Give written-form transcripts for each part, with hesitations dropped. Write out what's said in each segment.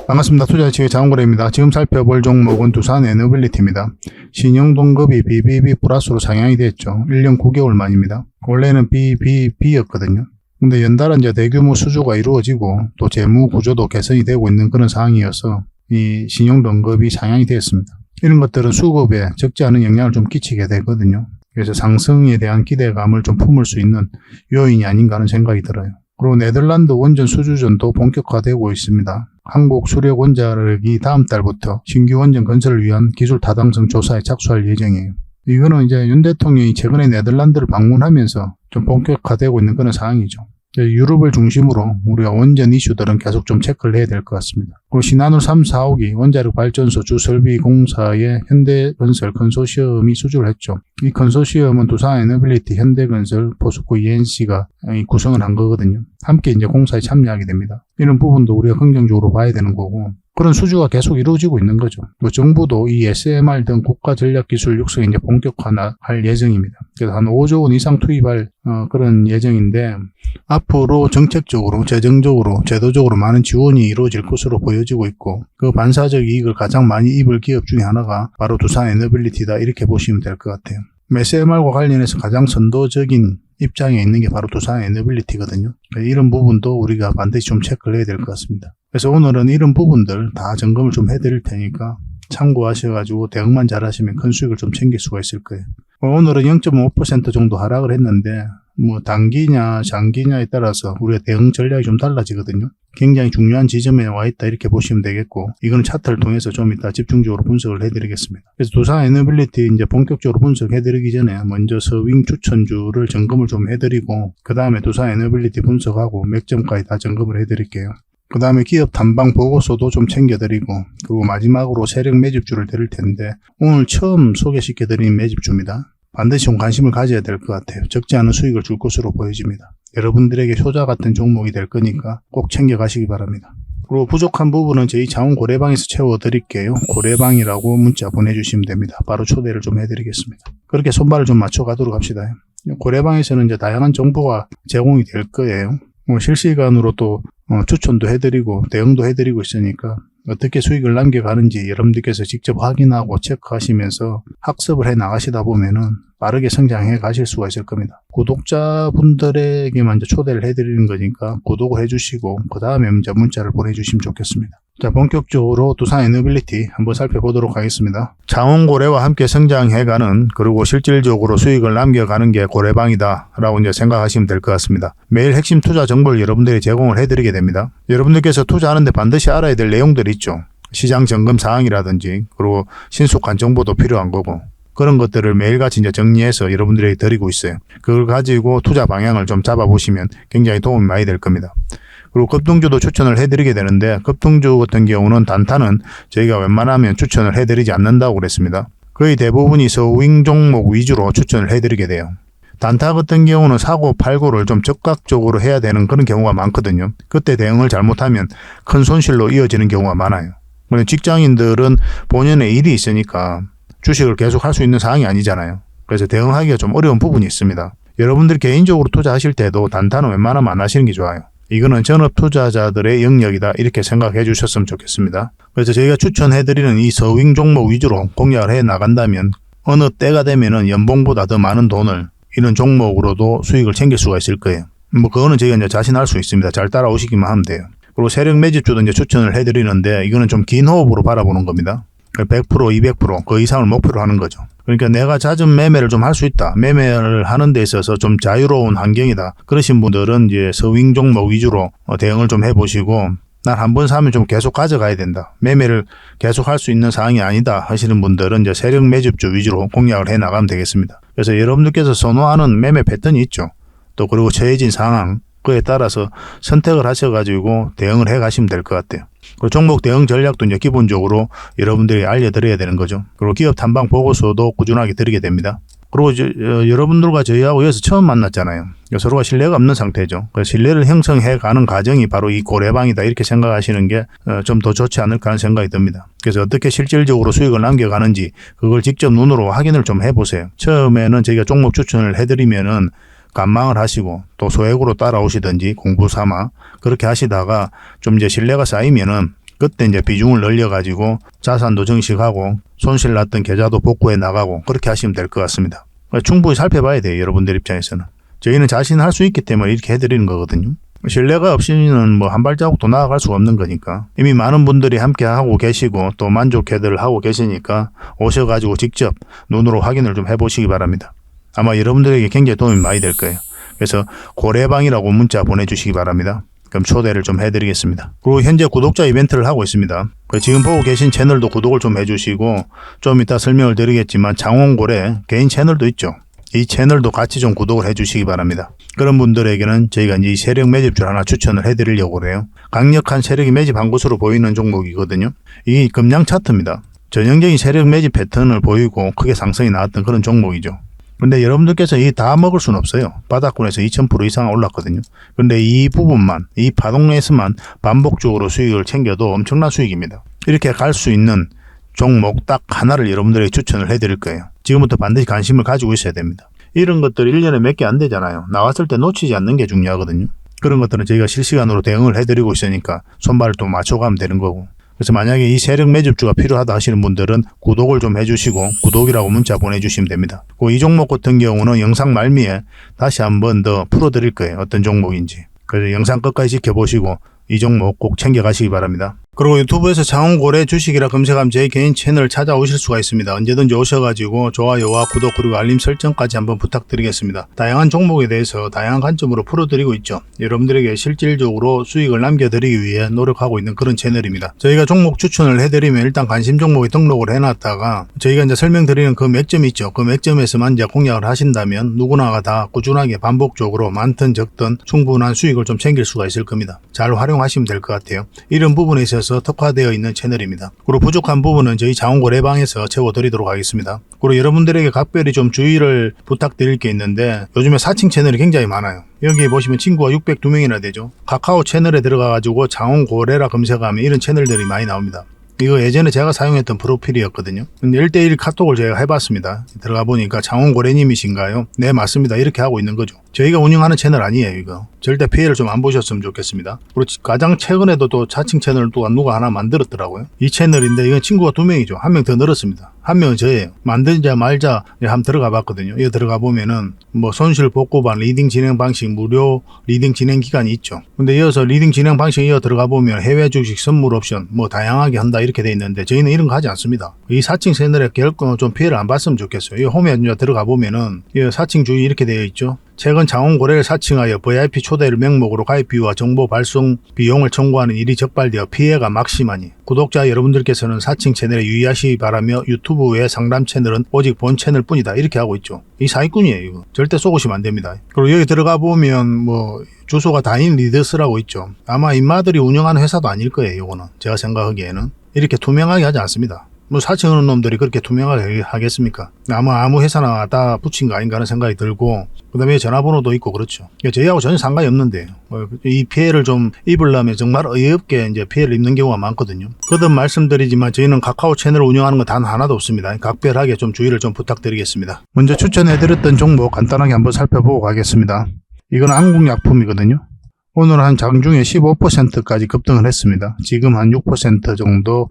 반갑습니다. 투자지의 자원거래입니다. 지금 살펴볼 종목은 두산 에너빌리티입니다. 신용동급이 BBB 플러스로 상향이 됐죠. 1년 9개월 만입니다. 원래는 BBB였거든요. 근데 연달아 이제 대규모 수주가 이루어지고 또 재무 구조도 개선이 되고 있는 그런 상황이어서 이 신용등급이 상향이 되었습니다. 이런 것들은 수급에 적지 않은 영향을 좀 끼치게 되거든요. 그래서 상승에 대한 기대감을 좀 품을 수 있는 요인이 아닌가 하는 생각이 들어요. 그리고 네덜란드 원전 수주전도 본격화되고 있습니다. 한국 수력 원자력이 다음 달부터 신규 원전 건설을 위한 기술 타당성 조사에 착수할 예정이에요. 이거는 이제 윤 대통령이 최근에 네덜란드를 방문하면서 좀 본격화되고 있는 그런 상황이죠. 유럽을 중심으로 우리가 원전 이슈들은 계속 좀 체크를 해야 될 것 같습니다. 그리고 신한울 3, 4호기 원자력 발전소 주설비 공사에 현대건설 컨소시엄이 수주를 했죠. 이 컨소시엄은 두산 에너빌리티, 현대건설, 포스코 ENC가 구성을 한 거거든요. 함께 이제 공사에 참여하게 됩니다. 이런 부분도 우리가 긍정적으로 봐야 되는 거고, 그런 수주가 계속 이루어지고 있는 거죠. 정부도 이 SMR 등 국가 전략 기술 육성에 이제 본격화할 예정입니다. 그래서 한 5조 원 이상 투입할 그런 예정인데, 앞으로 정책적으로, 재정적으로, 제도적으로 많은 지원이 이루어질 것으로 보여지고 있고, 그 반사적 이익을 가장 많이 입을 기업 중에 하나가 바로 두산 에너빌리티다, 이렇게 보시면 될 것 같아요. SMR과 관련해서 가장 선도적인 입장에 있는 게 바로 두산 에너빌리티거든요. 이런 부분도 우리가 반드시 좀 체크를 해야 될 것 같습니다. 그래서 오늘은 이런 부분들 다 점검을 좀 해드릴 테니까 참고하셔가지고 대응만 잘하시면 큰 수익을 좀 챙길 수가 있을 거예요. 오늘은 0.5% 정도 하락을 했는데, 단기냐 장기냐에 따라서 우리가 대응 전략이 좀 달라지거든요. 굉장히 중요한 지점에 와 있다, 이렇게 보시면 되겠고, 이거는 차트를 통해서 좀 이따 집중적으로 분석을 해드리겠습니다. 그래서 두산 에너빌리티 이제 본격적으로 분석해드리기 전에 먼저 서윙 추천주를 점검을 좀 해드리고, 그 다음에 두산 에너빌리티 분석하고 맥점까지 다 점검을 해드릴게요. 그 다음에 기업 탐방 보고서도 좀 챙겨드리고, 그리고 마지막으로 세력 매집주를 드릴 텐데, 오늘 처음 소개시켜드린 매집주입니다. 반드시 좀 관심을 가져야 될 것 같아요. 적지 않은 수익을 줄 것으로 보여집니다. 여러분들에게 효자 같은 종목이 될 거니까 꼭 챙겨가시기 바랍니다. 그리고 부족한 부분은 저희 자원 고래방에서 채워드릴게요. 고래방이라고 문자 보내주시면 됩니다. 바로 초대를 좀 해드리겠습니다. 그렇게 손발을 좀 맞춰가도록 합시다. 고래방에서는 이제 다양한 정보가 제공이 될 거예요. 실시간으로 또 추천도 해드리고 대응도 해드리고 있으니까 어떻게 수익을 남겨가는지 여러분들께서 직접 확인하고 체크하시면서 학습을 해 나가시다 보면은 빠르게 성장해 가실 수가 있을 겁니다. 구독자분들에게만 이제 초대를 해드리는 거니까 구독을 해주시고, 그 다음에 이제 문자를 보내주시면 좋겠습니다. 자, 본격적으로 두산 에너빌리티 한번 살펴보도록 하겠습니다. 자원고래와 함께 성장해가는, 그리고 실질적으로 수익을 남겨가는 게 고래방이다 라고 이제 생각하시면 될 것 같습니다. 매일 핵심 투자 정보를 여러분들이 제공을 해드리게 됩니다. 여러분들께서 투자하는데 반드시 알아야 될 내용들이 있죠. 시장 점검 사항이라든지, 그리고 신속한 정보도 필요한 거고, 그런 것들을 매일같이 이제 정리해서 여러분들에게 드리고 있어요. 그걸 가지고 투자 방향을 좀 잡아보시면 굉장히 도움이 많이 될 겁니다. 그리고 급등주도 추천을 해드리게 되는데, 급등주 같은 경우는 단타는 저희가 웬만하면 추천을 해드리지 않는다고 그랬습니다. 거의 대부분이 서윙 종목 위주로 추천을 해드리게 돼요. 단타 같은 경우는 사고 팔고를 좀 적극적으로 해야 되는 그런 경우가 많거든요. 그때 대응을 잘못하면 큰 손실로 이어지는 경우가 많아요. 직장인들은 본연의 일이 있으니까 주식을 계속 할 수 있는 상황이 아니잖아요. 그래서 대응하기가 좀 어려운 부분이 있습니다. 여러분들 개인적으로 투자하실 때도 단타는 웬만하면 안 하시는 게 좋아요. 이거는 전업 투자자들의 영역이다, 이렇게 생각해 주셨으면 좋겠습니다. 그래서 저희가 추천해드리는 이 서윙 종목 위주로 공략을 해 나간다면 어느 때가 되면은 연봉보다 더 많은 돈을 이런 종목으로도 수익을 챙길 수가 있을 거예요. 그거는 저희가 이제 자신할 수 있습니다. 잘 따라오시기만 하면 돼요. 그리고 세력 매집주도 이제 추천을 해드리는데, 이거는 좀 긴 호흡으로 바라보는 겁니다. 100%, 200%, 그 이상을 목표로 하는 거죠. 그러니까 내가 잦은 매매를 좀 할 수 있다, 매매를 하는 데 있어서 좀 자유로운 환경이다, 그러신 분들은 이제 서윙 종목 위주로 대응을 좀 해보시고, 난 한 번 사면 좀 계속 가져가야 된다, 매매를 계속 할 수 있는 상황이 아니다 하시는 분들은 이제 세력 매집주 위주로 공략을 해 나가면 되겠습니다. 그래서 여러분들께서 선호하는 매매 패턴이 있죠. 또 그리고 처해진 상황, 그에 따라서 선택을 하셔가지고 대응을 해 가시면 될 것 같아요. 그리고 종목 대응 전략도 이제 기본적으로 여러분들이 알려드려야 되는 거죠. 그리고 기업 탐방 보고서도 꾸준하게 드리게 됩니다. 그리고 여러분들과 저희하고 여기서 처음 만났잖아요. 서로가 신뢰가 없는 상태죠. 그래서 신뢰를 형성해 가는 과정이 바로 이 고래방이다, 이렇게 생각하시는 게 좀 더 좋지 않을까 하는 생각이 듭니다. 그래서 어떻게 실질적으로 수익을 남겨가는지 그걸 직접 눈으로 확인을 좀 해보세요. 처음에는 저희가 종목 추천을 해드리면은 관망을 하시고 또 소액으로 따라오시든지 공부 삼아 그렇게 하시다가 좀 이제 신뢰가 쌓이면은 그때 이제 비중을 늘려가지고 자산도 증식하고 손실 났던 계좌도 복구해 나가고 그렇게 하시면 될 것 같습니다. 충분히 살펴봐야 돼요. 여러분들 입장에서는. 저희는 자신할 수 있기 때문에 이렇게 해드리는 거거든요. 신뢰가 없이는 뭐 한 발자국도 나아갈 수가 없는 거니까. 이미 많은 분들이 함께 하고 계시고 또 만족해들 하고 계시니까 오셔가지고 직접 눈으로 확인을 좀 해보시기 바랍니다. 아마 여러분들에게 굉장히 도움이 많이 될 거예요. 그래서 고래방이라고 문자 보내주시기 바랍니다. 그럼 초대를 좀 해드리겠습니다. 그리고 현재 구독자 이벤트를 하고 있습니다. 지금 보고 계신 채널도 구독을 좀 해주시고 좀 이따 설명을 드리겠지만 장원고래 개인 채널도 있죠. 이 채널도 같이 좀 구독을 해주시기 바랍니다. 그런 분들에게는 저희가 이제 이 세력 매집줄 하나 추천을 해드리려고 그래요. 강력한 세력이 매집한 것으로 보이는 종목이거든요. 이 금량 차트입니다. 전형적인 세력 매집 패턴을 보이고 크게 상승이 나왔던 그런 종목이죠. 근데 여러분들께서 이 다 먹을 수는 없어요. 바닥권에서 2000% 이상 올랐거든요. 근데 이 부분만, 이 파동에서만 반복적으로 수익을 챙겨도 엄청난 수익입니다. 이렇게 갈 수 있는 종목 딱 하나를 여러분들에게 추천을 해드릴 거예요. 지금부터 반드시 관심을 가지고 있어야 됩니다. 이런 것들 1년에 몇 개 안 되잖아요. 나왔을 때 놓치지 않는 게 중요하거든요. 그런 것들은 저희가 실시간으로 대응을 해드리고 있으니까 손발을 또 맞춰가면 되는 거고. 그래서 만약에 이 세력 매집주가 필요하다 하시는 분들은 구독을 좀 해주시고 구독이라고 문자 보내주시면 됩니다. 이 종목 같은 경우는 영상 말미에 다시 한번 더 풀어드릴 거예요. 어떤 종목인지. 그래서 영상 끝까지 지켜보시고 이 종목 꼭 챙겨가시기 바랍니다. 그리고 유튜브에서 장원고래 주식이라 검색하면 제 개인 채널 찾아오실 수가 있습니다. 언제든지 오셔가지고 좋아요와 구독 그리고 알림 설정까지 한번 부탁드리겠습니다. 다양한 종목에 대해서 다양한 관점으로 풀어드리고 있죠. 여러분들에게 실질적으로 수익을 남겨드리기 위해 노력하고 있는 그런 채널입니다. 저희가 종목 추천을 해드리면 일단 관심 종목에 등록을 해놨다가 저희가 이제 설명드리는 그 맥점이 있죠. 그 맥점에서만 이제 공략을 하신다면 누구나가 다 꾸준하게 반복적으로 많든 적든 충분한 수익을 좀 챙길 수가 있을 겁니다. 잘 활용하시면 될 것 같아요. 이런 부분에 있어서 특화되어 있는 채널입니다. 그리고 부족한 부분은 저희 장원고래방에서 채워드리도록 하겠습니다. 그리고 여러분들에게 각별히 좀 주의를 부탁드릴 게 있는데 요즘에 사칭 채널이 굉장히 많아요. 여기 보시면 친구가 602명이나 되죠. 카카오 채널에 들어가가지고 장원고래라 검색하면 이런 채널들이 많이 나옵니다. 이거 예전에 제가 사용했던 프로필이었거든요. 근데 1대1 카톡을 제가 해봤습니다. 들어가 보니까 장원고래님이신가요? 네, 맞습니다. 이렇게 하고 있는 거죠. 저희가 운영하는 채널 아니에요, 이거. 절대 피해를 좀 안 보셨으면 좋겠습니다. 그리고 가장 최근에도 또 자칭 채널을 또 누가 하나 만들었더라고요. 이 채널인데 이건 친구가 2명이죠. 한 명 더 늘었습니다. 한 명은 저예요. 만들자 말자 한번 들어가 봤거든요. 이거 들어가 보면은 뭐 손실 복구반 리딩 진행 방식 무료 리딩 진행 기간이 있죠. 근데 이어서 리딩 진행 방식 이어 들어가 보면 해외 주식 선물 옵션 뭐 다양하게 한다 이렇게 돼 있는데 저희는 이런 거 하지 않습니다. 이 사칭 채널에 결코 좀 피해를 안 봤으면 좋겠어요. 이 홈에 들어가 보면은 이 사칭 주의 이렇게 되어 있죠. 최근 장원고래를 사칭하여 VIP 초대를 명목으로 가입 비유와 정보 발송 비용을 청구하는 일이 적발되어 피해가 막심하니 구독자 여러분들께서는 사칭 채널에 유의하시기 바라며 유튜브 외 상담 채널은 오직 본 채널 뿐이다 이렇게 하고 있죠. 이 사기꾼이에요. 이거 절대 속으시면 안 됩니다. 그리고 여기 들어가 보면 뭐 주소가 다인 리더스라고 있죠. 아마 인마들이 운영하는 회사도 아닐 거예요. 이거는 제가 생각하기에는 이렇게 투명하게 하지 않습니다. 뭐 사칭하는 놈들이 그렇게 투명하게 하겠습니까? 아무 회사나 다 붙인 거 아닌가 하는 생각이 들고 그 다음에 전화번호도 있고 그렇죠. 저희하고 전혀 상관이 없는데 이 피해를 좀 입으려면 정말 어이없게 이제 피해를 입는 경우가 많거든요. 거듭 말씀드리지만 저희는 카카오 채널을 운영하는 건 단 하나도 없습니다. 각별하게 좀 주의를 좀 부탁드리겠습니다. 먼저 추천해드렸던 종목 간단하게 한번 살펴보고 가겠습니다. 이건 한국약품이거든요. 오늘 한 장중에 15%까지 급등을 했습니다. 지금 한 6% 정도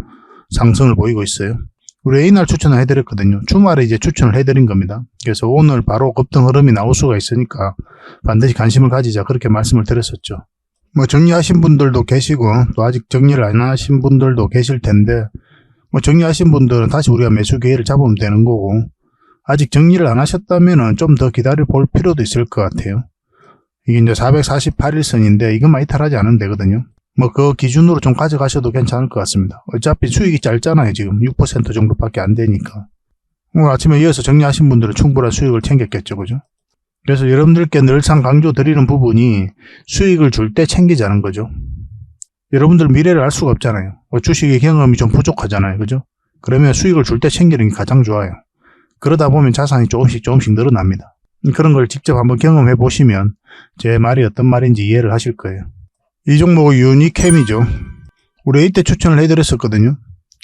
상승을 보이고 있어요. 우리 A날 추천을 해드렸거든요. 주말에 이제 추천을 해드린 겁니다. 그래서 오늘 바로 급등 흐름이 나올 수가 있으니까 반드시 관심을 가지자 그렇게 말씀을 드렸었죠. 뭐 정리하신 분들도 계시고 또 아직 정리를 안 하신 분들도 계실 텐데 뭐 정리하신 분들은 다시 우리가 매수 기회를 잡으면 되는 거고 아직 정리를 안 하셨다면은 좀 더 기다려 볼 필요도 있을 것 같아요. 이게 이제 448일선인데 이것만 이탈하지 않으면 되거든요. 뭐 그 기준으로 좀 가져가셔도 괜찮을 것 같습니다. 어차피 수익이 짧잖아요. 지금 6% 정도밖에 안 되니까. 오늘 아침에 이어서 정리하신 분들은 충분한 수익을 챙겼겠죠. 그죠? 그래서 여러분들께 늘상 강조드리는 부분이 수익을 줄 때 챙기자는 거죠. 여러분들 미래를 알 수가 없잖아요. 주식의 경험이 좀 부족하잖아요. 그죠? 그러면 수익을 줄 때 챙기는 게 가장 좋아요. 그러다 보면 자산이 조금씩 늘어납니다. 그런 걸 직접 한번 경험해 보시면 제 말이 어떤 말인지 이해를 하실 거예요. 이 종목은 유니캠이죠. 우리 이때 추천을 해드렸었거든요.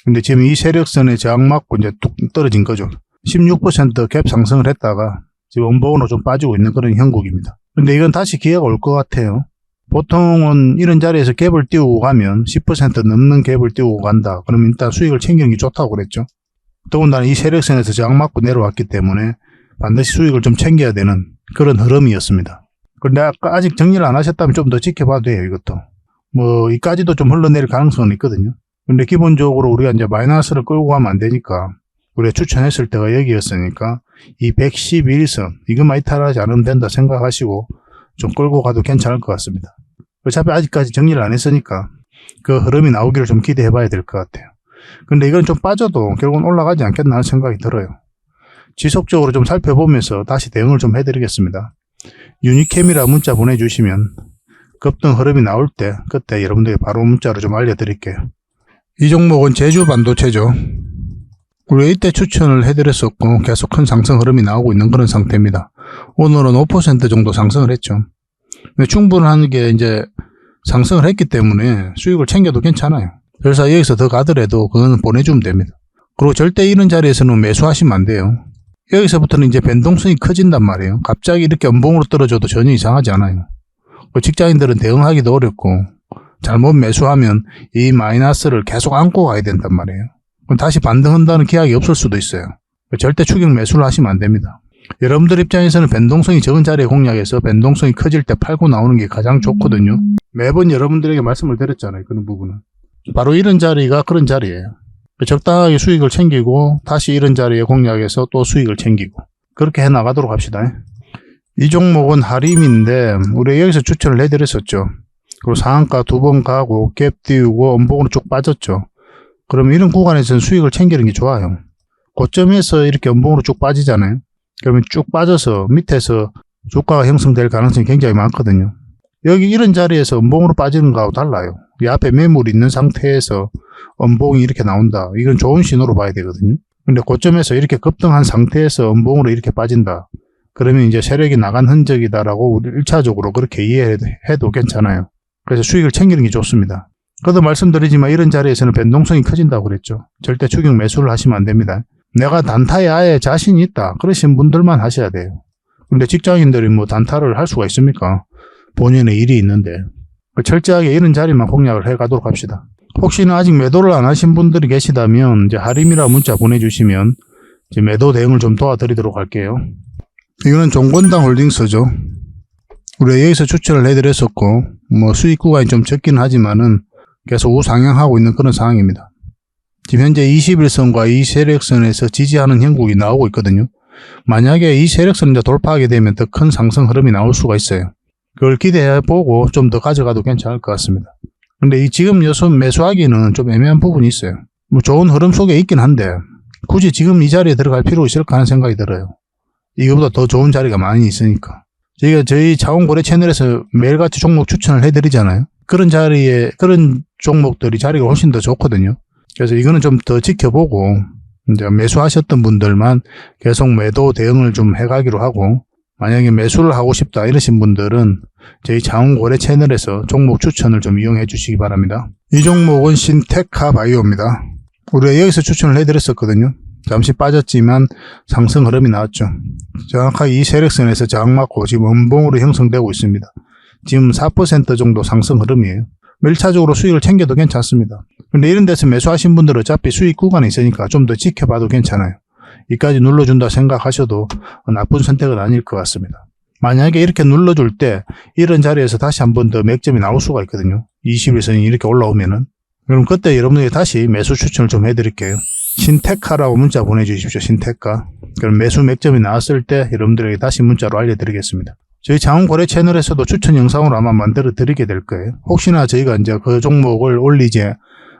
근데 지금 이 세력선에 저항 맞고 이제 뚝 떨어진 거죠. 16% 갭 상승을 했다가 지금 원복으로 좀 빠지고 있는 그런 형국입니다. 근데 이건 다시 기회가 올 것 같아요. 보통은 이런 자리에서 갭을 띄우고 가면 10% 넘는 갭을 띄우고 간다. 그러면 일단 수익을 챙기는 게 좋다고 그랬죠. 더군다나 이 세력선에서 저항 맞고 내려왔기 때문에 반드시 수익을 좀 챙겨야 되는 그런 흐름이었습니다. 그런데 아까 아직 정리를 안 하셨다면 좀 더 지켜봐도 돼요, 이것도. 뭐, 이까지도 좀 흘러내릴 가능성은 있거든요. 근데 기본적으로 우리가 이제 마이너스를 끌고 가면 안 되니까, 우리가 추천했을 때가 여기였으니까, 이 111선, 이것만 이탈하지 않으면 된다 생각하시고, 좀 끌고 가도 괜찮을 것 같습니다. 어차피 아직까지 정리를 안 했으니까, 그 흐름이 나오기를 좀 기대해 봐야 될 것 같아요. 근데 이건 좀 빠져도 결국은 올라가지 않겠나 하는 생각이 들어요. 지속적으로 좀 살펴보면서 다시 대응을 좀 해드리겠습니다. 유니캠이라 문자 보내주시면 급등 흐름이 나올 때 그때 여러분들이 바로 문자로 좀 알려드릴게요. 이 종목은 제주 반도체죠. 우리가 이때 추천을 해드렸었고 계속 큰 상승 흐름이 나오고 있는 그런 상태입니다. 오늘은 5% 정도 상승을 했죠. 근데 충분한 게 이제 상승을 했기 때문에 수익을 챙겨도 괜찮아요. 그래서 여기서 더 가더라도 그거는 보내주면 됩니다. 그리고 절대 이런 자리에서는 매수하시면 안 돼요. 여기서부터는 이제 변동성이 커진단 말이에요. 갑자기 이렇게 연봉으로 떨어져도 전혀 이상하지 않아요. 직장인들은 대응하기도 어렵고 잘못 매수하면 이 마이너스를 계속 안고 가야 된단 말이에요. 그럼 다시 반등한다는 기약이 없을 수도 있어요. 절대 추격 매수를 하시면 안 됩니다. 여러분들 입장에서는 변동성이 적은 자리에 공략해서 변동성이 커질 때 팔고 나오는 게 가장 좋거든요. 매번 여러분들에게 말씀을 드렸잖아요. 그런 부분은. 바로 이런 자리가 그런 자리예요. 적당하게 수익을 챙기고 다시 이런 자리에 공략해서 또 수익을 챙기고 그렇게 해나가도록 합시다. 이 종목은 하림인데 우리 여기서 추천을 해드렸었죠. 그리고 상한가 2번 가고 갭 띄우고 음봉으로 쭉 빠졌죠. 그러면 이런 구간에서는 수익을 챙기는 게 좋아요. 고점에서 이렇게 음봉으로 쭉 빠지잖아요. 그러면 쭉 빠져서 밑에서 주가가 형성될 가능성이 굉장히 많거든요. 여기 이런 자리에서 음봉으로 빠지는 거하고 달라요. 이 앞에 매물이 있는 상태에서 음봉이 이렇게 나온다. 이건 좋은 신호로 봐야 되거든요. 근데 고점에서 이렇게 급등한 상태에서 음봉으로 이렇게 빠진다. 그러면 이제 세력이 나간 흔적이다라고 우리 1차적으로 그렇게 이해해도 괜찮아요. 그래서 수익을 챙기는 게 좋습니다. 그래도 말씀드리지만 이런 자리에서는 변동성이 커진다고 그랬죠. 절대 추격 매수를 하시면 안 됩니다. 내가 단타에 아예 자신이 있다. 그러신 분들만 하셔야 돼요. 근데 직장인들이 뭐 단타를 할 수가 있습니까? 본인의 일이 있는데. 철저하게 이런 자리만 공략을 해 가도록 합시다. 혹시나 아직 매도를 안 하신 분들이 계시다면 이제 하림이라 문자 보내주시면 이제 매도 대응을 좀 도와드리도록 할게요. 이거는 종건당 홀딩스죠. 우리가 여기서 추천을 해드렸었고 뭐 수익 구간이 좀 적긴 하지만은 계속 우상향하고 있는 그런 상황입니다. 지금 현재 21선과 이 세력선에서 지지하는 형국이 나오고 있거든요. 만약에 이 세력선을 이제 돌파하게 되면 더 큰 상승 흐름이 나올 수가 있어요. 그걸 기대해보고 좀 더 가져가도 괜찮을 것 같습니다. 근데 이 지금 매수하기는 좀 애매한 부분이 있어요. 뭐 좋은 흐름 속에 있긴 한데 굳이 지금 이 자리에 들어갈 필요 있을까 하는 생각이 들어요. 이거보다 더 좋은 자리가 많이 있으니까. 저희가 저희 자원거래 채널에서 매일같이 종목 추천을 해드리잖아요. 그런 자리에 그런 종목들이 자리가 훨씬 더 좋거든요. 그래서 이거는 좀 더 지켜보고 이제 매수하셨던 분들만 계속 매도 대응을 좀 해가기로 하고 만약에 매수를 하고 싶다 이러신 분들은 저희 자원거래 채널에서 종목 추천을 좀 이용해 주시기 바랍니다. 이 종목은 신테카 바이오입니다. 우리가 여기서 추천을 해드렸었거든요. 잠시 빠졌지만 상승 흐름이 나왔죠. 정확하게 이 세력선에서 저항 맞고 지금 음봉으로 형성되고 있습니다. 지금 4% 정도 상승 흐름이에요. 1차적으로 수익을 챙겨도 괜찮습니다. 근데 이런 데서 매수하신 분들은 어차피 수익 구간에 있으니까 좀 더 지켜봐도 괜찮아요. 이까지 눌러준다 생각하셔도 나쁜 선택은 아닐 것 같습니다. 만약에 이렇게 눌러줄 때 이런 자리에서 다시 한 번 더 맥점이 나올 수가 있거든요. 21선이 이렇게 올라오면은. 그럼 그때 여러분들이 다시 매수 추천을 좀 해드릴게요. 신테카라고 문자 보내주십시오. 신테카. 그럼 매수 맥점이 나왔을 때 여러분들에게 다시 문자로 알려드리겠습니다. 저희 자원거래 채널에서도 추천 영상으로 아마 만들어 드리게 될 거예요. 혹시나 저희가 이제 그 종목을 올리지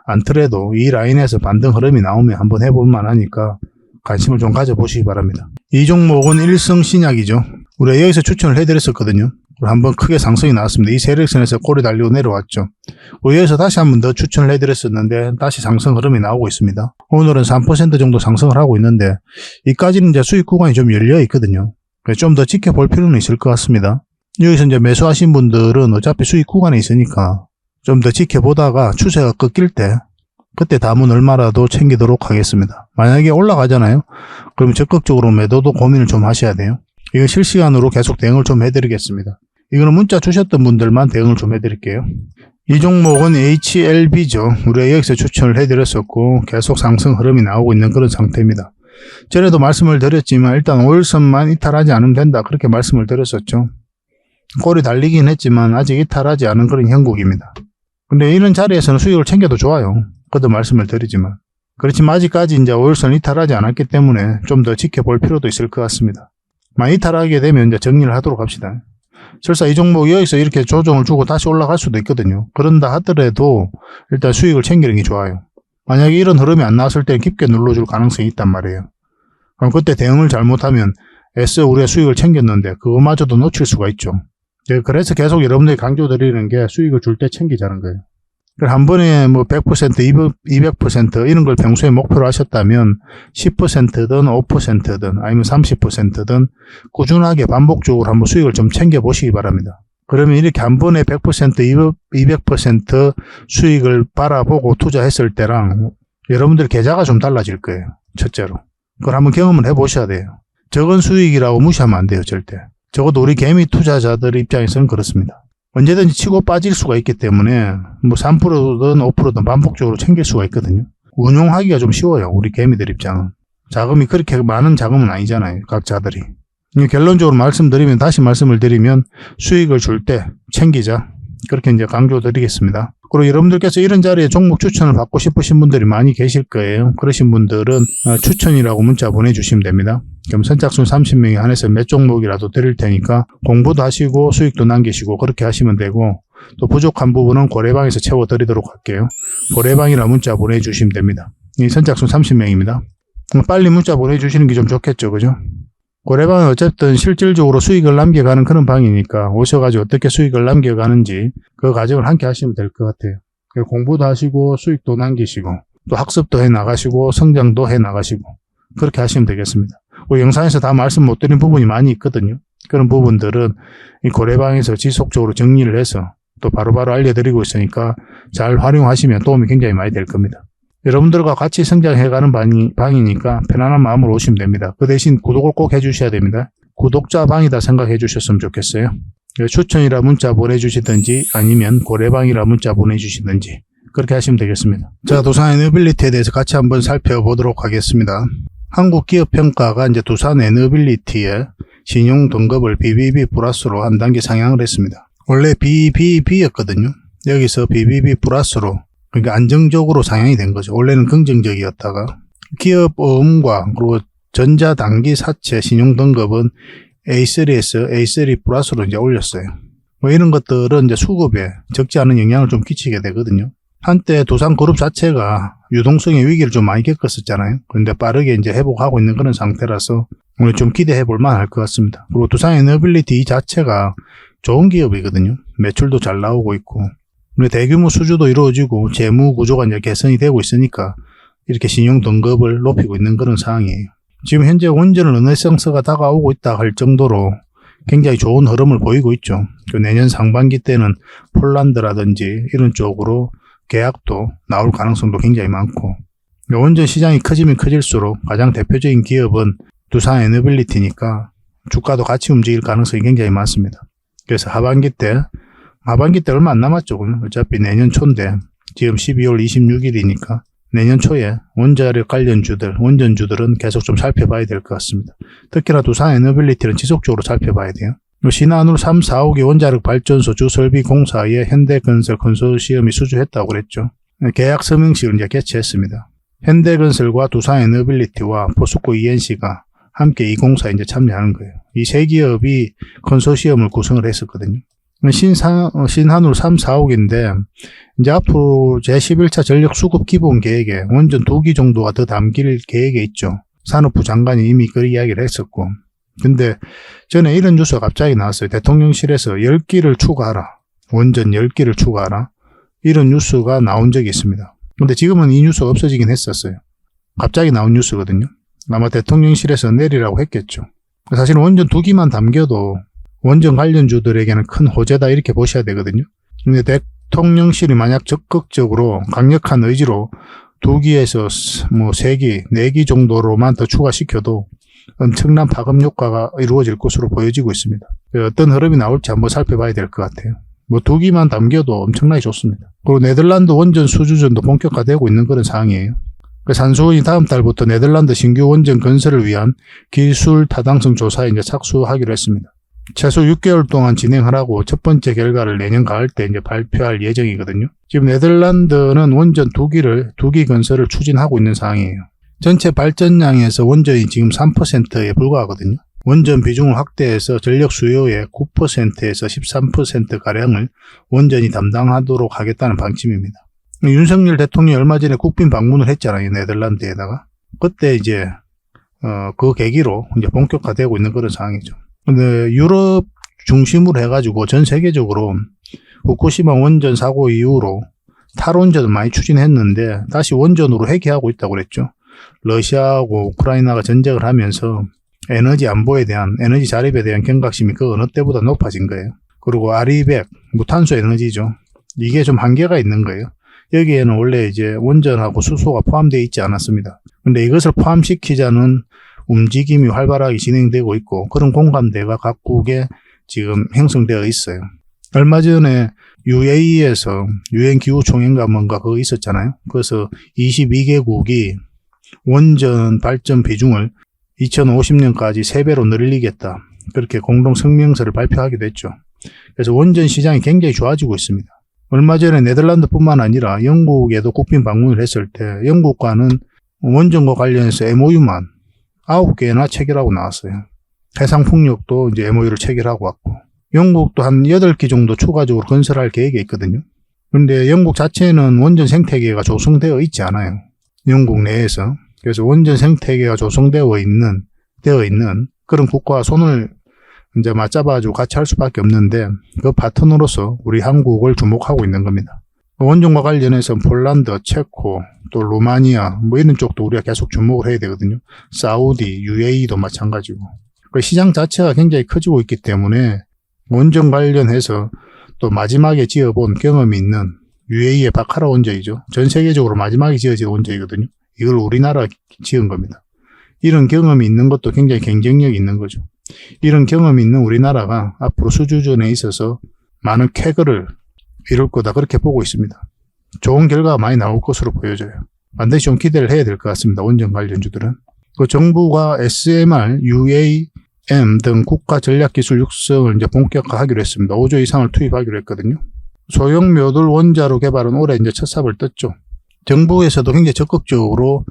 않더라도 이 라인에서 반등 흐름이 나오면 한번 해볼 만하니까 관심을 좀 가져보시기 바랍니다. 이 종목은 일성신약이죠. 우리가 여기서 추천을 해드렸었거든요. 한번 크게 상승이 나왔습니다. 이 세력선에서 꼬리 달리고 내려왔죠. 여기서 다시 한번 더 추천을 해드렸었는데 다시 상승 흐름이 나오고 있습니다. 오늘은 3% 정도 상승을 하고 있는데 이까지는 이제 수익 구간이 좀 열려 있거든요. 좀 더 지켜볼 필요는 있을 것 같습니다. 여기서 이제 매수하신 분들은 어차피 수익 구간에 있으니까 좀 더 지켜보다가 추세가 꺾일 때 그때 담은 얼마라도 챙기도록 하겠습니다. 만약에 올라가잖아요. 그러면 적극적으로 매도도 고민을 좀 하셔야 돼요. 이거 실시간으로 계속 대응을 좀 해드리겠습니다. 이거는 문자 주셨던 분들만 대응을 좀 해드릴게요. 이 종목은 HLB죠. 우리가 여기서 추천을 해드렸었고 계속 상승 흐름이 나오고 있는 그런 상태입니다. 전에도 말씀을 드렸지만 일단 5일선만 이탈하지 않으면 된다, 그렇게 말씀을 드렸었죠. 꼬리 달리긴 했지만 아직 이탈하지 않은 그런 형국입니다. 근데 이런 자리에서는 수익을 챙겨도 좋아요. 그것도 말씀을 드리지만. 그렇지만 아직까지 이제 5일선 이탈하지 않았기 때문에 좀 더 지켜볼 필요도 있을 것 같습니다. 만약 이탈하게 되면 이제 정리를 하도록 합시다. 설사 이 종목이 여기서 이렇게 조정을 주고 다시 올라갈 수도 있거든요. 그런다 하더라도 일단 수익을 챙기는 게 좋아요. 만약에 이런 흐름이 안 나왔을 때 깊게 눌러줄 가능성이 있단 말이에요. 그럼 그때 대응을 잘못하면 애써 우리가 수익을 챙겼는데 그거마저도 놓칠 수가 있죠. 그래서 계속 여러분들이 강조드리는 게 수익을 줄 때 챙기자는 거예요. 한 번에 뭐 100%, 200% 이런 걸 평소에 목표로 하셨다면 10%든 5%든 아니면 30%든 꾸준하게 반복적으로 한번 수익을 좀 챙겨보시기 바랍니다. 그러면 이렇게 한 번에 100%, 200% 수익을 바라보고 투자했을 때랑 여러분들 계좌가 좀 달라질 거예요. 첫째로. 그걸 한번 경험을 해보셔야 돼요. 적은 수익이라고 무시하면 안 돼요, 절대. 적어도 우리 개미 투자자들 입장에서는 그렇습니다. 언제든지 치고 빠질 수가 있기 때문에 뭐 3%든 5%든 반복적으로 챙길 수가 있거든요. 운용하기가 좀 쉬워요, 우리 개미들 입장은. 자금이 그렇게 많은 자금은 아니잖아요, 각자들이. 결론적으로 말씀드리면, 다시 말씀을 드리면 수익을 줄 때 챙기자, 그렇게 이제 강조드리겠습니다. 그리고 여러분들께서 이런 자리에 종목 추천을 받고 싶으신 분들이 많이 계실 거예요. 그러신 분들은 추천이라고 문자 보내주시면 됩니다. 그럼 선착순 30명에 한해서 몇 종목이라도 드릴 테니까 공부도 하시고 수익도 남기시고 그렇게 하시면 되고, 또 부족한 부분은 고래방에서 채워드리도록 할게요. 고래방이라 문자 보내주시면 됩니다. 이 선착순 30명입니다. 빨리 문자 보내주시는 게 좀 좋겠죠, 그죠? 고래방은 어쨌든 실질적으로 수익을 남겨가는 그런 방이니까 오셔가지고 어떻게 수익을 남겨가는지 그 과정을 함께 하시면 될 것 같아요. 공부도 하시고 수익도 남기시고 또 학습도 해 나가시고 성장도 해 나가시고 그렇게 하시면 되겠습니다. 영상에서 다 말씀 못 드린 부분이 많이 있거든요. 그런 부분들은 이 고래방에서 지속적으로 정리를 해서 또 바로바로 알려드리고 있으니까 잘 활용하시면 도움이 굉장히 많이 될 겁니다. 여러분들과 같이 성장해가는 방이니까 편안한 마음으로 오시면 됩니다. 그 대신 구독을 꼭 해주셔야 됩니다. 구독자 방이다 생각해 주셨으면 좋겠어요. 추천이라 문자 보내주시든지 아니면 고래방이라 문자 보내주시든지 그렇게 하시면 되겠습니다. 자, 두산 에너빌리티에 대해서 같이 한번 살펴보도록 하겠습니다. 한국기업평가가 이제 두산 에너빌리티의 신용 등급을 BBB 플러스로 한 단계 상향을 했습니다. 원래 BBB였거든요. 여기서 BBB 플러스로, 그러니까 안정적으로 상향이 된 거죠. 원래는 긍정적이었다가 기업 어음과 그리고 전자단기 사채 신용 등급은 A3에서 A3 플러스로 이제 올렸어요. 뭐 이런 것들은 이제 수급에 적지 않은 영향을 좀 끼치게 되거든요. 한때 두산그룹 자체가 유동성의 위기를 좀 많이 겪었었잖아요. 그런데 빠르게 이제 회복하고 있는 그런 상태라서 오늘 좀 기대해 볼 만할 것 같습니다. 그리고 두산 에너빌리티 이 자체가 좋은 기업이거든요. 매출도 잘 나오고 있고 대규모 수주도 이루어지고 재무 구조가 이제 개선이 되고 있으니까 이렇게 신용 등급을 높이고 있는 그런 상황이에요. 지금 현재 원전 르네상스가 다가오고 있다 할 정도로 굉장히 좋은 흐름을 보이고 있죠. 내년 상반기 때는 폴란드라든지 이런 쪽으로 계약도 나올 가능성도 굉장히 많고, 원전 시장이 커지면 커질수록 가장 대표적인 기업은 두산 에너빌리티니까 주가도 같이 움직일 가능성이 굉장히 많습니다. 그래서 하반기 때 얼마 안 남았죠. 어차피 내년 초인데 지금 12월 26일이니까 내년 초에 원자력 관련주들, 원전주들은 계속 좀 살펴봐야 될 것 같습니다. 특히나 두산 에너빌리티는 지속적으로 살펴봐야 돼요. 신한울 3, 4호기 원자력 발전소 주설비 공사에 현대건설 컨소시엄이 수주했다고 그랬죠. 계약 서명식을 이제 개최했습니다. 현대건설과 두산 에너빌리티와 포스코 ENC가 함께 이 공사에 이제 참여하는 거예요. 이 세 기업이 컨소시엄을 구성을 했었거든요. 신한울 3, 4호기인데 이제 앞으로 제11차 전력 수급 기본 계획에 원전 2기 정도가 더 담길 계획에 있죠. 산업부 장관이 이미 그 이야기를 했었고, 근데 전에 이런 뉴스가 갑자기 나왔어요. 대통령실에서 10기를 추가하라, 원전 10기를 추가하라, 이런 뉴스가 나온 적이 있습니다. 근데 지금은 이 뉴스가 없어지긴 했었어요. 갑자기 나온 뉴스거든요. 아마 대통령실에서 내리라고 했겠죠. 사실 원전 2기만 담겨도 원전 관련주들에게는 큰 호재다 이렇게 보셔야 되거든요. 근데 대통령실이 만약 적극적으로 강력한 의지로 2기에서 뭐 3기, 4기 정도로만 더 추가시켜도 엄청난 파급 효과가 이루어질 것으로 보여지고 있습니다. 어떤 흐름이 나올지 한번 살펴봐야 될 것 같아요. 뭐 두기만 담겨도 엄청나게 좋습니다. 그리고 네덜란드 원전 수주전도 본격화되고 있는 그런 상황이에요. 산소원이 다음 달부터 네덜란드 신규 원전 건설을 위한 기술 타당성 조사에 이제 착수하기로 했습니다. 최소 6개월 동안 진행하라고 첫 번째 결과를 내년 가을 때 이제 발표할 예정이거든요. 지금 네덜란드는 원전 2기 건설을 추진하고 있는 상황이에요. 전체 발전량에서 원전이 지금 3%에 불과하거든요. 원전 비중을 확대해서 전력 수요의 9%에서 13%가량을 원전이 담당하도록 하겠다는 방침입니다. 윤석열 대통령이 얼마 전에 국빈 방문을 했잖아요, 네덜란드에다가. 그때 이제, 그 계기로 이제 본격화되고 있는 그런 상황이죠. 근데 유럽 중심으로 해가지고 전 세계적으로 후쿠시마 원전 사고 이후로 탈원전을 많이 추진했는데 다시 원전으로 회귀하고 있다고 그랬죠. 러시아하고 우크라이나가 전쟁을 하면서 에너지 안보에 대한, 에너지 자립에 대한 경각심이 그 어느 때보다 높아진 거예요. 그리고 아리백, 무탄소 에너지죠. 이게 좀 한계가 있는 거예요. 여기에는 원래 이제 원전하고 수소가 포함되어 있지 않았습니다. 근데 이것을 포함시키자는 움직임이 활발하게 진행되고 있고 그런 공감대가 각국에 지금 형성되어 있어요. 얼마 전에 UAE에서 유엔기후총회인가 뭔가 그거 있었잖아요. 그래서 22개국이 원전 발전 비중을 2050년까지 3배로 늘리겠다. 그렇게 공동 성명서를 발표하기도 했죠. 그래서 원전 시장이 굉장히 좋아지고 있습니다. 얼마 전에 네덜란드뿐만 아니라 영국에도 국빈 방문을 했을 때 영국과는 원전과 관련해서 MOU만 9개나 체결하고 나왔어요. 해상풍력도 이제 MOU를 체결하고 왔고 영국도 한 8기 정도 추가적으로 건설할 계획이 있거든요. 그런데 영국 자체는 원전 생태계가 조성되어 있지 않아요. 영국 내에서. 그래서 원전 생태계가 조성되어 있는 그런 국가와 손을 이제 맞잡아가지고 같이 할 수밖에 없는데 그 파트너로서 우리 한국을 주목하고 있는 겁니다. 원전과 관련해서 폴란드, 체코, 또 루마니아 뭐 이런 쪽도 우리가 계속 주목을 해야 되거든요. 사우디, UAE도 마찬가지고. 그 시장 자체가 굉장히 커지고 있기 때문에 원전 관련해서 또 마지막에 지어본 경험이 있는 UAE의 바카라 원전이죠. 전 세계적으로 마지막에 지어진 원전이거든요. 이걸 우리나라가 지은 겁니다. 이런 경험이 있는 것도 굉장히 경쟁력이 있는 거죠. 이런 경험이 있는 우리나라가 앞으로 수주전에 있어서 많은 쾌거를 이룰 거다 그렇게 보고 있습니다. 좋은 결과가 많이 나올 것으로 보여져요. 반드시 좀 기대를 해야 될 것 같습니다. 원전 관련주들은. 그 정부가 SMR, UAM 등 국가 전략기술 육성을 이제 본격화하기로 했습니다. 5조 이상을 투입하기로 했거든요. 소형 묘돌 원자로 개발은 올해 이제 첫 삽을 떴죠. 정부에서도 굉장히 적극적으로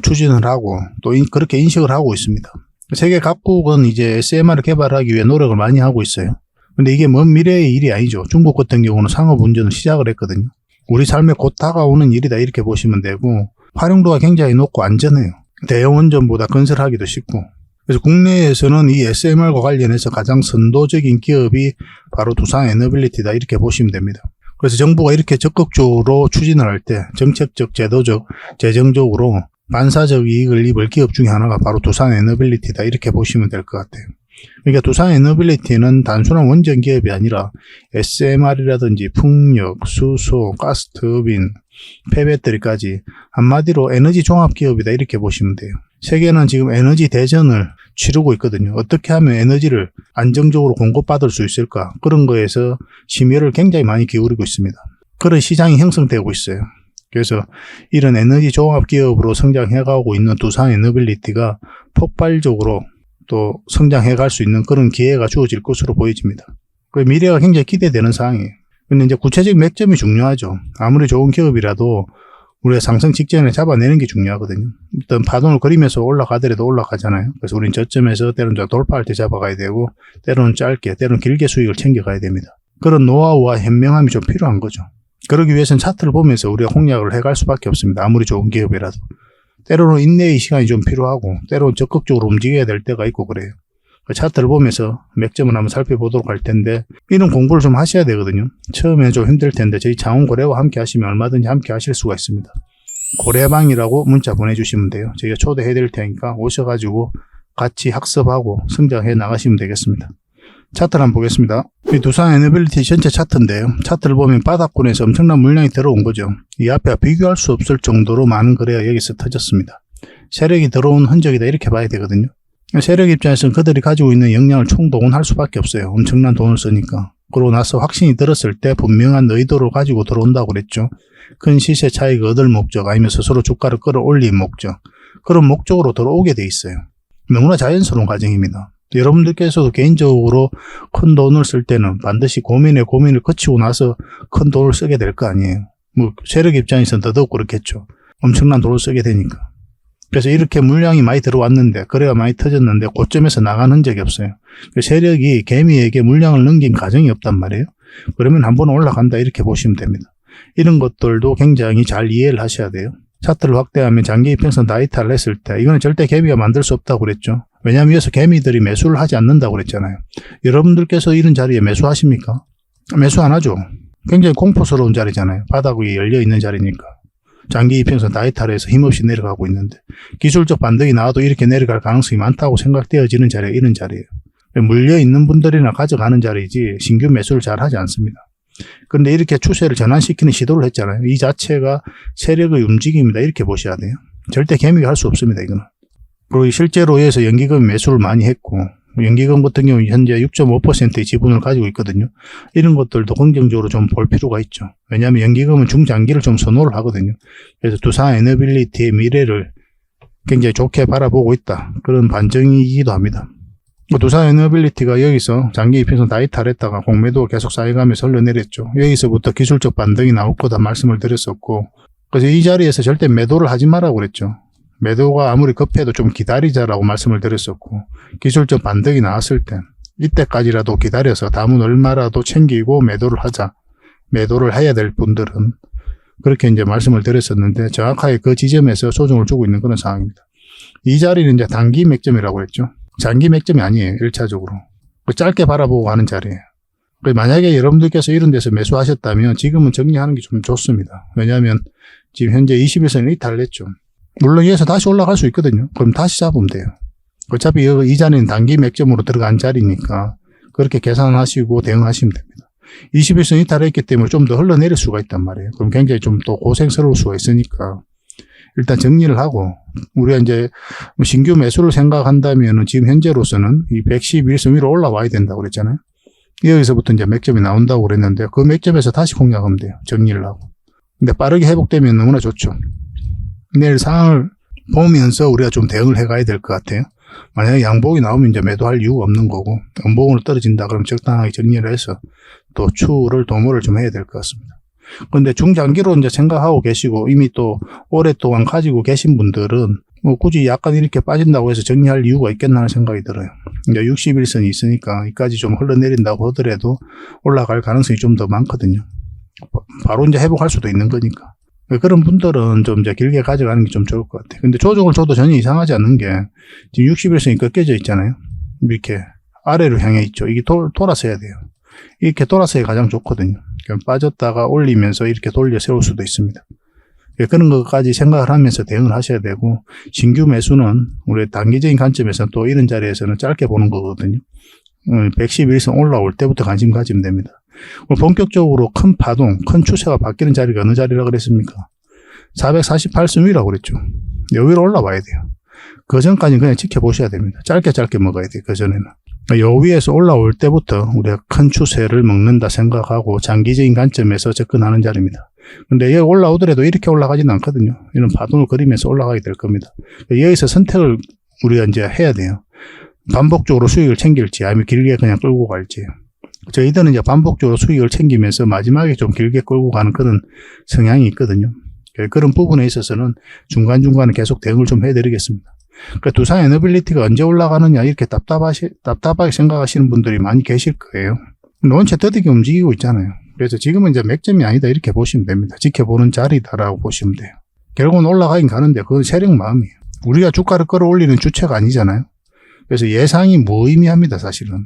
추진을 하고 또 그렇게 인식을 하고 있습니다. 세계 각국은 이제 SMR을 개발하기 위해 노력을 많이 하고 있어요. 근데 이게 먼 미래의 일이 아니죠. 중국 같은 경우는 상업 운전을 시작을 했거든요. 우리 삶에 곧 다가오는 일이다 이렇게 보시면 되고 활용도가 굉장히 높고 안전해요. 대형 원전보다 건설하기도 쉽고. 그래서 국내에서는 이 SMR과 관련해서 가장 선도적인 기업이 바로 두산 에너빌리티다 이렇게 보시면 됩니다. 그래서 정부가 이렇게 적극적으로 추진을 할 때 정책적, 제도적, 재정적으로 반사적 이익을 입을 기업 중에 하나가 바로 두산 에너빌리티다 이렇게 보시면 될 것 같아요. 그러니까 두산 에너빌리티는 단순한 원전 기업이 아니라 SMR이라든지 풍력, 수소, 가스터빈, 폐배터리까지 한마디로 에너지 종합 기업이다 이렇게 보시면 돼요. 세계는 지금 에너지 대전을 치르고 있거든요. 어떻게 하면 에너지를 안정적으로 공급받을 수 있을까? 그런 거에서 심혈을 굉장히 많이 기울이고 있습니다. 그런 시장이 형성되고 있어요. 그래서 이런 에너지 종합 기업으로 성장해가고 있는 두산 에너빌리티가 폭발적으로 또 성장해갈 수 있는 그런 기회가 주어질 것으로 보여집니다. 그 미래가 굉장히 기대되는 상황이에요. 근데 이제 구체적인 맥점이 중요하죠. 아무리 좋은 기업이라도 우리가 상승 직전에 잡아내는 게 중요하거든요. 일단 파동을 그리면서 올라가더라도 올라가잖아요. 그래서 우린 저점에서 때로는 돌파할 때 잡아가야 되고 때로는 짧게, 때로는 길게 수익을 챙겨가야 됩니다. 그런 노하우와 현명함이 좀 필요한 거죠. 그러기 위해서는 차트를 보면서 우리가 공략을 해갈 수밖에 없습니다. 아무리 좋은 기업이라도. 때로는 인내의 시간이 좀 필요하고 때로는 적극적으로 움직여야 될 때가 있고 그래요. 차트를 보면서 맥점을 한번 살펴보도록 할 텐데 이런 공부를 좀 하셔야 되거든요. 처음에는 좀 힘들 텐데 저희 장원고래와 함께 하시면 얼마든지 함께 하실 수가 있습니다. 고래방이라고 문자 보내주시면 돼요. 저희가 초대해 드릴 테니까 오셔가지고 같이 학습하고 성장해 나가시면 되겠습니다. 차트를 한번 보겠습니다. 이 두산 에너빌리티 전체 차트인데요. 차트를 보면 바닥권에서 엄청난 물량이 들어온 거죠. 이 앞에 비교할 수 없을 정도로 많은 거래가 여기서 터졌습니다. 세력이 들어온 흔적이다 이렇게 봐야 되거든요. 세력 입장에서는 그들이 가지고 있는 역량을 총동원할 수밖에 없어요. 엄청난 돈을 쓰니까. 그러고 나서 확신이 들었을 때 분명한 의도를 가지고 들어온다고 그랬죠. 큰 시세 차익을 얻을 목적, 아니면 스스로 주가를 끌어올릴 목적, 그런 목적으로 들어오게 돼 있어요. 너무나 자연스러운 과정입니다. 여러분들께서도 개인적으로 큰 돈을 쓸 때는 반드시 고민을 거치고 나서 큰 돈을 쓰게 될 거 아니에요. 뭐 세력 입장에서는 더더욱 그렇겠죠. 엄청난 돈을 쓰게 되니까. 그래서 이렇게 물량이 많이 들어왔는데, 거래가 많이 터졌는데 고점에서 나간 흔적이 없어요. 세력이 개미에게 물량을 넘긴 가정이 없단 말이에요. 그러면 한번 올라간다 이렇게 보시면 됩니다. 이런 것들도 굉장히 잘 이해를 하셔야 돼요. 차트를 확대하면 장기 이평선 다이탈을 했을 때 이거는 절대 개미가 만들 수 없다고 그랬죠. 왜냐하면 여기서 개미들이 매수를 하지 않는다고 그랬잖아요. 여러분들께서 이런 자리에 매수하십니까? 매수 안 하죠. 굉장히 공포스러운 자리잖아요. 바닥이 열려있는 자리니까. 장기 이평선 다이탈에서 힘없이 내려가고 있는데 기술적 반등이 나와도 이렇게 내려갈 가능성이 많다고 생각되어지는 자리가 이런 자리예요. 물려있는 분들이나 가져가는 자리이지 신규 매수를 잘 하지 않습니다. 그런데 이렇게 추세를 전환시키는 시도를 했잖아요. 이 자체가 세력의 움직임이다 이렇게 보셔야 돼요. 절대 개미가 할 수 없습니다. 이거는. 그리고 실제로 여기서 연기금 매수를 많이 했고, 연기금 같은 경우 현재 6.5%의 지분을 가지고 있거든요. 이런 것들도 긍정적으로 좀 볼 필요가 있죠. 왜냐하면 연기금은 중장기를 좀 선호를 하거든요. 그래서 두산 에너빌리티의 미래를 굉장히 좋게 바라보고 있다. 그런 반증이기도 합니다. 두산 에너빌리티가 여기서 장기 이평선 다이탈했다가 공매도가 계속 쌓여가면서 흘러내렸죠. 여기서부터 기술적 반등이 나올 거다 말씀을 드렸었고, 그래서 이 자리에서 절대 매도를 하지 말라고 그랬죠. 매도가 아무리 급해도 좀 기다리자라고 말씀을 드렸었고, 기술적 반등이 나왔을 때 이때까지라도 기다려서 담은 얼마라도 챙기고 매도를 하자. 매도를 해야 될 분들은 그렇게 이제 말씀을 드렸었는데 정확하게 그 지점에서 조정을 주고 있는 그런 상황입니다. 이 자리는 이제 단기 맥점이라고 했죠. 장기 맥점이 아니에요. 1차적으로. 짧게 바라보고 하는 자리예요. 만약에 여러분들께서 이런 데서 매수하셨다면 지금은 정리하는 게 좀 좋습니다. 왜냐하면 지금 현재 21선을 이탈했죠. 물론 여기서 다시 올라갈 수 있거든요. 그럼 다시 잡으면 돼요. 어차피 이 자리는 단기 맥점으로 들어간 자리니까 그렇게 계산하시고 대응하시면 됩니다. 21선 이탈했기 때문에 좀 더 흘러내릴 수가 있단 말이에요. 그럼 굉장히 좀 더 고생스러울 수가 있으니까 일단 정리를 하고, 우리가 이제 신규 매수를 생각한다면 지금 현재로서는 이 111선 위로 올라와야 된다고 그랬잖아요. 여기서부터 이제 맥점이 나온다고 그랬는데 그 맥점에서 다시 공략하면 돼요. 정리를 하고. 근데 빠르게 회복되면 너무나 좋죠. 내일 상황을 보면서 우리가 좀 대응을 해가야 될 것 같아요. 만약에 양봉이 나오면 이제 매도할 이유가 없는 거고, 음봉으로 떨어진다 그러면 적당하게 정리를 해서 또 도모를 좀 해야 될 것 같습니다. 그런데 중장기로 이제 생각하고 계시고 이미 또 오랫동안 가지고 계신 분들은 뭐 굳이 약간 이렇게 빠진다고 해서 정리할 이유가 있겠나 하는 생각이 들어요. 이제 61선이 있으니까 이까지 좀 흘러내린다고 하더라도 올라갈 가능성이 좀 더 많거든요. 바로 이제 회복할 수도 있는 거니까. 그런 분들은 좀 이제 길게 가져가는 게 좀 좋을 것 같아요. 근데 조정을 줘도 전혀 이상하지 않는 게 지금 61선이 꺾여져 있잖아요. 이렇게 아래로 향해 있죠. 이게 돌아서 해야 돼요. 이렇게 돌아서야 가장 좋거든요. 빠졌다가 올리면서 이렇게 돌려 세울 수도 있습니다. 그런 것까지 생각을 하면서 대응을 하셔야 되고, 신규 매수는 우리 단기적인 관점에서는 또 이런 자리에서는 짧게 보는 거거든요. 111선 올라올 때부터 관심 가지면 됩니다. 본격적으로 큰 파동, 큰 추세가 바뀌는 자리가 어느 자리라고 그랬습니까? 448선 위라고 그랬죠. 여기로 올라와야 돼요. 그 전까지는 그냥 지켜보셔야 됩니다. 짧게 먹어야 돼요. 그 전에는. 요 위에서 올라올 때부터 우리가 큰 추세를 먹는다 생각하고 장기적인 관점에서 접근하는 자리입니다. 근데 여기 올라오더라도 이렇게 올라가지는 않거든요. 이런 파동을 그리면서 올라가게 될 겁니다. 여기서 선택을 우리가 이제 해야 돼요. 반복적으로 수익을 챙길지 아니면 길게 그냥 끌고 갈지. 저희들은 이제 반복적으로 수익을 챙기면서 마지막에 좀 길게 끌고 가는 그런 성향이 있거든요. 그런 부분에 있어서는 중간중간에 계속 대응을 좀 해드리겠습니다. 그러니까 두산 에너빌리티가 언제 올라가느냐 이렇게 답답하게 생각하시는 분들이 많이 계실 거예요. 원체 더디게 움직이고 있잖아요. 그래서 지금은 이제 맥점이 아니다 이렇게 보시면 됩니다. 지켜보는 자리다라고 보시면 돼요. 결국은 올라가긴 가는데 그건 세력 마음이에요. 우리가 주가를 끌어올리는 주체가 아니잖아요. 그래서 예상이 무의미합니다, 사실은.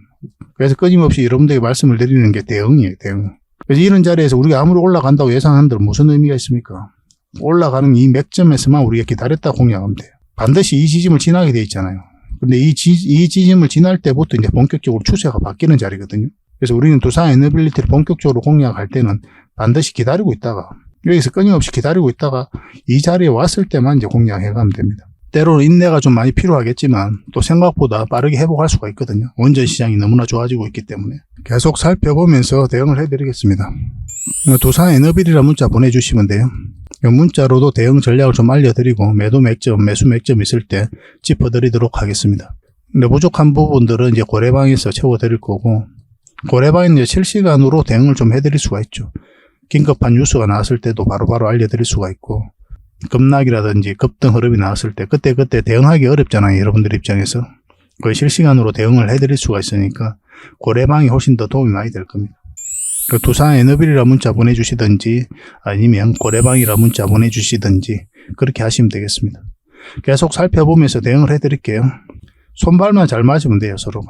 그래서 끊임없이 여러분들에게 말씀을 드리는 게 대응이에요, 대응. 그래서 이런 자리에서 우리가 아무리 올라간다고 예상한들 무슨 의미가 있습니까? 올라가는 이 맥점에서만 우리가 기다렸다 공략하면 돼요. 반드시 이 지점을 지나게 돼 있잖아요. 근데 이 지점을 지날 때부터 이제 본격적으로 추세가 바뀌는 자리거든요. 그래서 우리는 두산 에너빌리티를 본격적으로 공략할 때는 반드시 기다리고 있다가, 여기서 끊임없이 기다리고 있다가 이 자리에 왔을 때만 이제 공략해 가면 됩니다. 때로는 인내가 좀 많이 필요하겠지만 또 생각보다 빠르게 회복할 수가 있거든요. 원전 시장이 너무나 좋아지고 있기 때문에 계속 살펴보면서 대응을 해드리겠습니다. 두산 에너빌이라 문자 보내주시면 돼요. 문자로도 대응 전략을 좀 알려드리고 매도 맥점, 매수 맥점 있을 때 짚어드리도록 하겠습니다. 근데 부족한 부분들은 이제 고래방에서 채워드릴 거고, 고래방은 이제 실시간으로 대응을 좀 해드릴 수가 있죠. 긴급한 뉴스가 나왔을 때도 바로바로 알려드릴 수가 있고, 급락이라든지 급등 흐름이 나왔을 때 그때 대응하기 어렵잖아요. 여러분들 입장에서. 거의 실시간으로 대응을 해드릴 수가 있으니까 고래방이 훨씬 더 도움이 많이 될 겁니다. 두산 에너빌이라 문자 보내주시든지 아니면 고래방이라 문자 보내주시든지 그렇게 하시면 되겠습니다. 계속 살펴보면서 대응을 해드릴게요. 손발만 잘 맞으면 돼요, 서로가.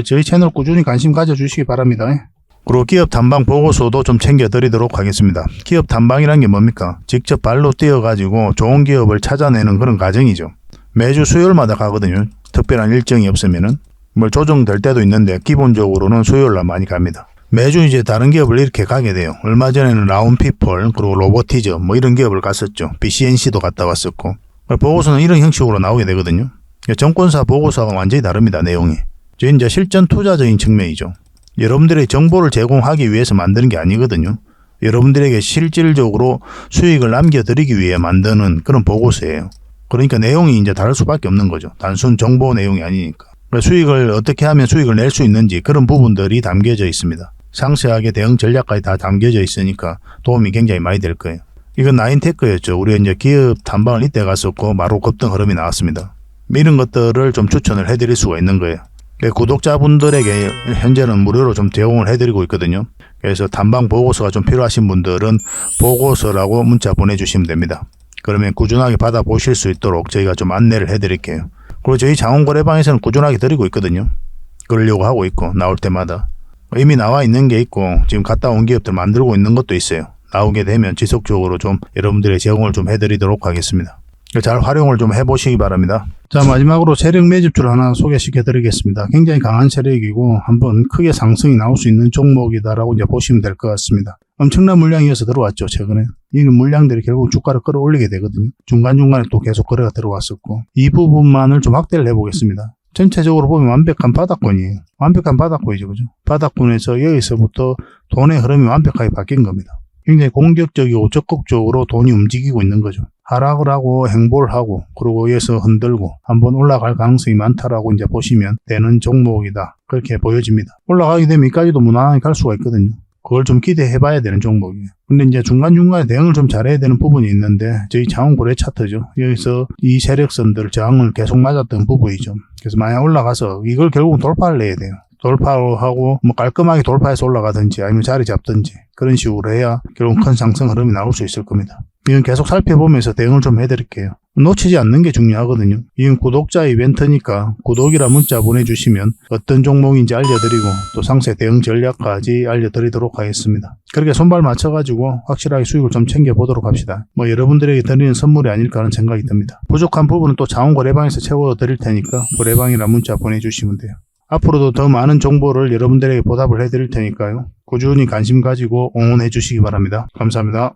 저희 채널 꾸준히 관심 가져주시기 바랍니다. 그리고 기업 탐방 보고서도 좀 챙겨드리도록 하겠습니다. 기업 탐방이란 게 뭡니까? 직접 발로 뛰어가지고 좋은 기업을 찾아내는 그런 과정이죠. 매주 수요일마다 가거든요. 특별한 일정이 없으면은. 뭐 조정될 때도 있는데 기본적으로는 수요일날 많이 갑니다. 매주 이제 다른 기업을 이렇게 가게 돼요. 얼마 전에는 라운피플, 그리고 로보티즈 뭐 이런 기업을 갔었죠. BCNC도 갔다 왔었고. 보고서는 이런 형식으로 나오게 되거든요. 정권사 보고서가 완전히 다릅니다. 내용이. 이제 실전 투자적인 측면이죠. 여러분들의 정보를 제공하기 위해서 만드는 게 아니거든요. 여러분들에게 실질적으로 수익을 남겨드리기 위해 만드는 그런 보고서예요. 그러니까 내용이 이제 다를 수밖에 없는 거죠. 단순 정보 내용이 아니니까. 수익을 어떻게 하면 수익을 낼 수 있는지 그런 부분들이 담겨져 있습니다. 상세하게 대응 전략까지 다 담겨져 있으니까 도움이 굉장히 많이 될 거예요. 이건 나인테크였죠. 우리가 이제 기업 탐방을 이때 갔었고 바로 급등 흐름이 나왔습니다. 이런 것들을 좀 추천을 해드릴 수가 있는 거예요. 구독자분들에게 현재는 무료로 좀 제공을 해드리고 있거든요. 그래서 탐방 보고서가 좀 필요하신 분들은 보고서라고 문자 보내주시면 됩니다. 그러면 꾸준하게 받아보실 수 있도록 저희가 좀 안내를 해드릴게요. 그리고 저희 장원거래방에서는 꾸준하게 드리고 있거든요. 그러려고 하고 있고 나올 때마다. 이미 나와 있는 게 있고 지금 갔다 온 기업들 만들고 있는 것도 있어요. 나오게 되면 지속적으로 좀 여러분들의 제공을 좀 해드리도록 하겠습니다. 잘 활용을 좀 해보시기 바랍니다. 자, 마지막으로 세력 매집주를 하나 소개시켜 드리겠습니다. 굉장히 강한 세력이고 한번 크게 상승이 나올 수 있는 종목이다라고 이제 보시면 될 것 같습니다. 엄청난 물량이어서 들어왔죠, 최근에. 이 물량들이 결국 주가를 끌어올리게 되거든요. 중간중간에 또 계속 거래가 들어왔었고. 이 부분만을 좀 확대를 해보겠습니다. 전체적으로 보면 완벽한 바닥권이에요. 완벽한 바닥권이죠, 그죠? 바닥권에서 여기서부터 돈의 흐름이 완벽하게 바뀐 겁니다. 굉장히 공격적이고 적극적으로 돈이 움직이고 있는 거죠. 하락을 하고 행보를 하고 그리고 여기서 흔들고 한번 올라갈 가능성이 많다라고 이제 보시면 되는 종목이다. 그렇게 보여집니다. 올라가게 되면 여기까지도 무난하게 갈 수가 있거든요. 그걸 좀 기대해 봐야 되는 종목이에요. 근데 이제 중간중간에 대응을 좀 잘해야 되는 부분이 있는데 저희 장원거래 차트죠. 여기서 이 세력선들 저항을 계속 맞았던 부분이죠. 그래서 만약 올라가서 이걸 결국은 돌파를 해야 돼요. 돌파하고 뭐 깔끔하게 돌파해서 올라가든지 아니면 자리 잡든지 그런 식으로 해야 결국 큰 상승 흐름이 나올 수 있을 겁니다. 이건 계속 살펴보면서 대응을 좀 해드릴게요. 놓치지 않는 게 중요하거든요. 이건 구독자 이벤트니까 구독이라 문자 보내주시면 어떤 종목인지 알려드리고 또 상세 대응 전략까지 알려드리도록 하겠습니다. 그렇게 손발 맞춰가지고 확실하게 수익을 좀 챙겨보도록 합시다. 뭐 여러분들에게 드리는 선물이 아닐까 하는 생각이 듭니다. 부족한 부분은 또 자원거래방에서 채워드릴 테니까 거래방이라 문자 보내주시면 돼요. 앞으로도 더 많은 정보를 여러분들에게 보답을 해드릴 테니까요. 꾸준히 관심 가지고 응원해 주시기 바랍니다. 감사합니다.